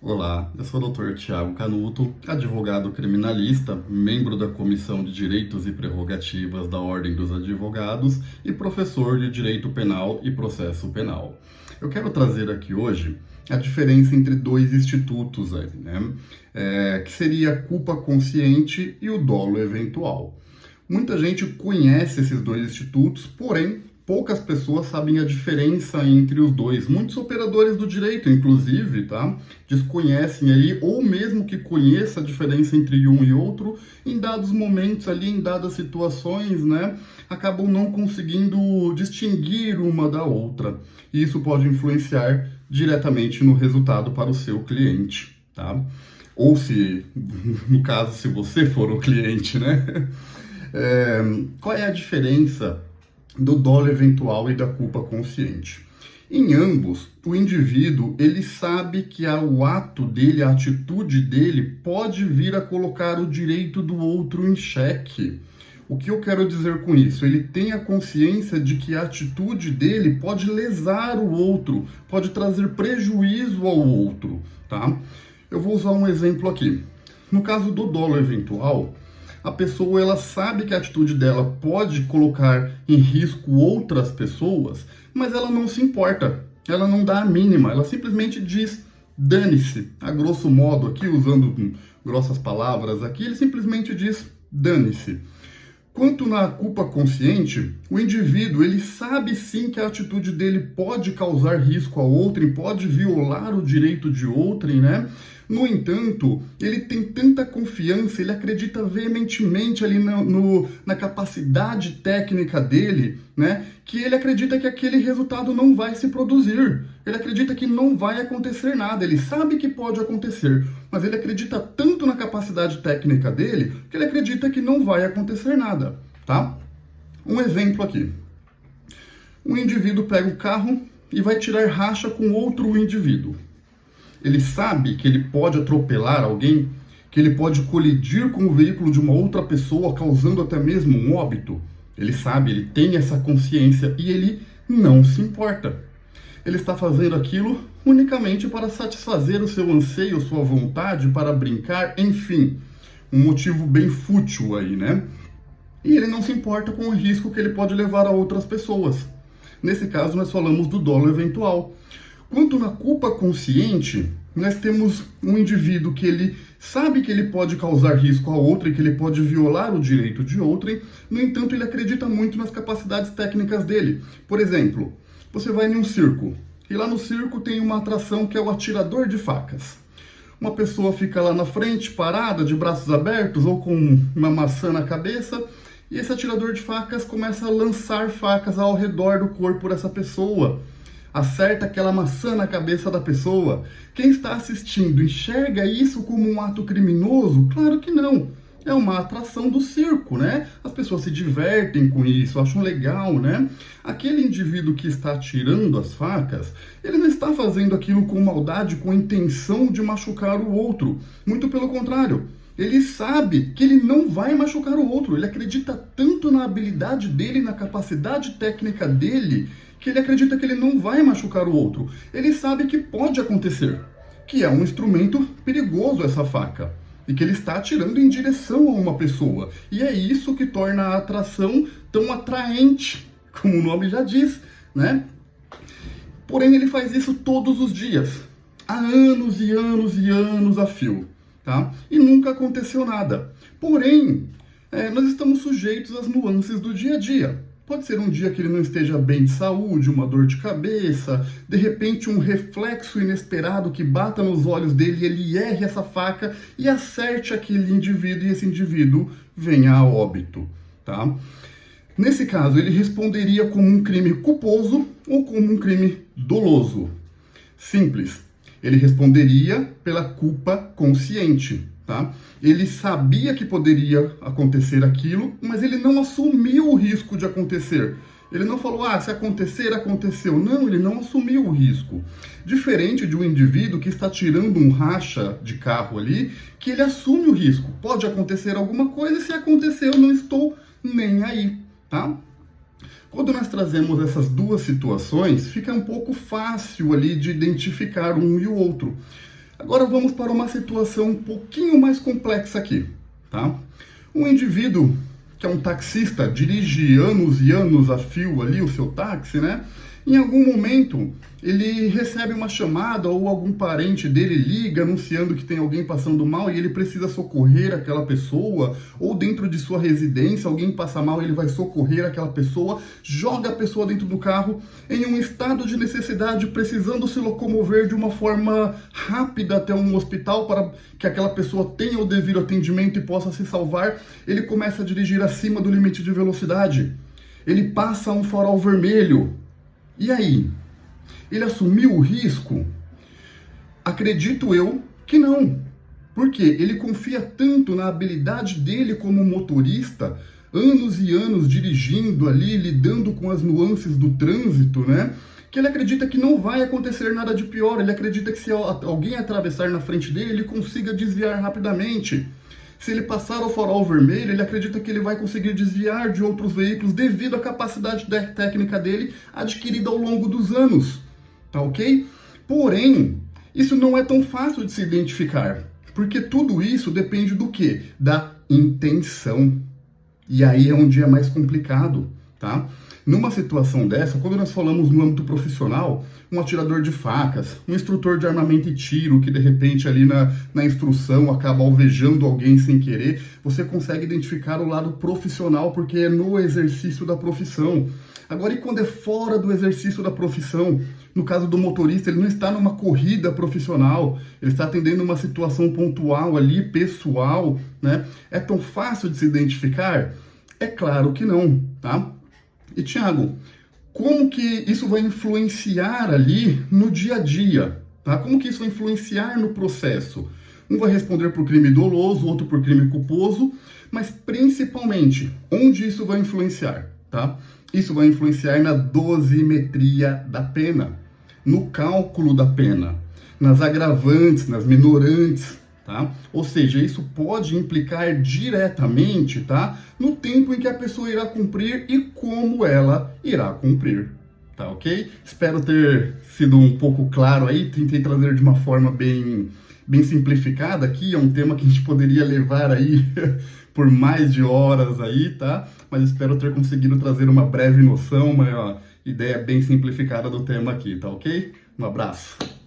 Olá, eu sou o Dr. Tiago Canuto, advogado criminalista, membro da Comissão de Direitos e Prerrogativas da Ordem dos Advogados e professor de Direito Penal e Processo Penal. Eu quero trazer aqui hoje a diferença entre dois institutos aí, né? Que seria a culpa consciente e o dolo eventual. Muita gente conhece esses dois institutos, porém poucas pessoas sabem a diferença entre os dois. Muitos operadores do direito, inclusive, tá, desconhecem aí, ou mesmo que conheça a diferença entre um e outro, em dados momentos ali, em dadas situações, né, acabam não conseguindo distinguir uma da outra. E isso pode influenciar diretamente no resultado para o seu cliente, tá? Ou se, no caso, se você for o cliente, né? Qual é a diferença do dolo eventual e da culpa consciente? Em ambos, o indivíduo ele sabe que o ato dele, a atitude dele, pode vir a colocar o direito do outro em xeque. O que eu quero dizer com isso? Ele tem a consciência de que a atitude dele pode lesar o outro, pode trazer prejuízo ao outro, tá? Eu vou usar um exemplo aqui. No caso do dolo eventual, a pessoa ela sabe que a atitude dela pode colocar em risco outras pessoas, mas ela não se importa, ela não dá a mínima, ela simplesmente diz dane-se, a grosso modo aqui, usando grossas palavras aqui, ele simplesmente diz dane-se. Quanto na culpa consciente, o indivíduo ele sabe sim que a atitude dele pode causar risco a outrem, pode violar o direito de outrem, né? No entanto, ele tem tanta confiança, ele acredita veementemente ali na capacidade técnica dele, né? Que ele acredita que aquele resultado não vai se produzir. Ele acredita que não vai acontecer nada. Ele sabe que pode acontecer, mas ele acredita tanto na capacidade técnica dele que ele acredita que não vai acontecer nada, tá? Um exemplo aqui. Um indivíduo pega o carro e vai tirar racha com outro indivíduo. Ele sabe que ele pode atropelar alguém, que ele pode colidir com o veículo de uma outra pessoa, causando até mesmo um óbito. Ele sabe, ele tem essa consciência e ele não se importa. Ele está fazendo aquilo unicamente para satisfazer o seu anseio, sua vontade, para brincar, enfim. Um motivo bem fútil aí, né? E ele não se importa com o risco que ele pode levar a outras pessoas. Nesse caso, nós falamos do dolo eventual. Quanto na culpa consciente, nós temos um indivíduo que ele sabe que ele pode causar risco a outrem, que ele pode violar o direito de outrem, no entanto, ele acredita muito nas capacidades técnicas dele. Por exemplo, você vai em um circo, e lá no circo tem uma atração que é o atirador de facas. Uma pessoa fica lá na frente, parada, de braços abertos, ou com uma maçã na cabeça, e esse atirador de facas começa a lançar facas ao redor do corpo dessa pessoa. Acerta aquela maçã na cabeça da pessoa. Quem está assistindo enxerga isso como um ato criminoso? Claro que não. É uma atração do circo, né? As pessoas se divertem com isso, acham legal, né? Aquele indivíduo que está atirando as facas, ele não está fazendo aquilo com maldade, com a intenção de machucar o outro. Muito pelo contrário. Ele sabe que ele não vai machucar o outro. Ele acredita tanto na habilidade dele, na capacidade técnica dele, que ele acredita que ele não vai machucar o outro. Ele sabe que pode acontecer, que é um instrumento perigoso essa faca, e que ele está atirando em direção a uma pessoa. E é isso que torna a atração tão atraente, como o nome já diz, né? Porém, ele faz isso todos os dias, há anos e anos e anos a fio, tá? E nunca aconteceu nada. Porém, nós estamos sujeitos às nuances do dia a dia. Pode ser um dia que ele não esteja bem de saúde, uma dor de cabeça, de repente um reflexo inesperado que bata nos olhos dele e ele erre essa faca e acerte aquele indivíduo e esse indivíduo venha a óbito, tá? Nesse caso, ele responderia como um crime culposo ou como um crime doloso. Simples. Ele responderia pela culpa consciente. Tá? Ele sabia que poderia acontecer aquilo, mas ele não assumiu o risco de acontecer. Ele não falou, se acontecer, aconteceu. Não, ele não assumiu o risco. Diferente de um indivíduo que está tirando um racha de carro ali, que ele assume o risco. Pode acontecer alguma coisa, e se acontecer eu não estou nem aí, tá? Quando nós trazemos essas duas situações, fica um pouco fácil ali de identificar um e o outro. Agora vamos para uma situação um pouquinho mais complexa aqui, tá? Um indivíduo que é um taxista, dirige anos e anos a fio ali o seu táxi, né? Em algum momento ele recebe uma chamada ou algum parente dele liga anunciando que tem alguém passando mal e ele precisa socorrer aquela pessoa, ou dentro de sua residência alguém passa mal e ele vai socorrer aquela pessoa, joga a pessoa dentro do carro em um estado de necessidade, precisando se locomover de uma forma rápida até um hospital para que aquela pessoa tenha o devido atendimento e possa se salvar. Ele começa a dirigir acima do limite de velocidade, ele passa um farol vermelho. E aí? Ele assumiu o risco? Acredito eu que não. Porque ele confia tanto na habilidade dele como motorista, anos e anos dirigindo ali, lidando com as nuances do trânsito, né? Que ele acredita que não vai acontecer nada de pior. Ele acredita que se alguém atravessar na frente dele, ele consiga desviar rapidamente. Se ele passar o farol vermelho, ele acredita que ele vai conseguir desviar de outros veículos devido à capacidade técnica dele adquirida ao longo dos anos, tá ok? Porém, isso não é tão fácil de se identificar, porque tudo isso depende do quê? Da intenção. E aí é onde é mais complicado, tá? Numa situação dessa, quando nós falamos no âmbito profissional, um atirador de facas, um instrutor de armamento e tiro, que de repente ali na instrução acaba alvejando alguém sem querer, você consegue identificar o lado profissional, porque é no exercício da profissão. Agora, e quando é fora do exercício da profissão? No caso do motorista, ele não está numa corrida profissional, ele está atendendo uma situação pontual ali, pessoal, né? É tão fácil de se identificar? É claro que não, tá? E, Thiago, como que isso vai influenciar ali no dia a dia? Tá? Como que isso vai influenciar no processo? Um vai responder por crime doloso, outro por crime culposo, mas principalmente, onde isso vai influenciar? Tá? Isso vai influenciar na dosimetria da pena, no cálculo da pena, nas agravantes, nas minorantes, tá? Ou seja, isso pode implicar diretamente, tá, no tempo em que a pessoa irá cumprir e como ela irá cumprir, tá ok? Espero ter sido um pouco claro aí, tentei trazer de uma forma bem simplificada aqui, é um tema que a gente poderia levar aí por mais de horas aí, tá? Mas espero ter conseguido trazer uma breve noção, uma ideia bem simplificada do tema aqui, tá ok? Um abraço!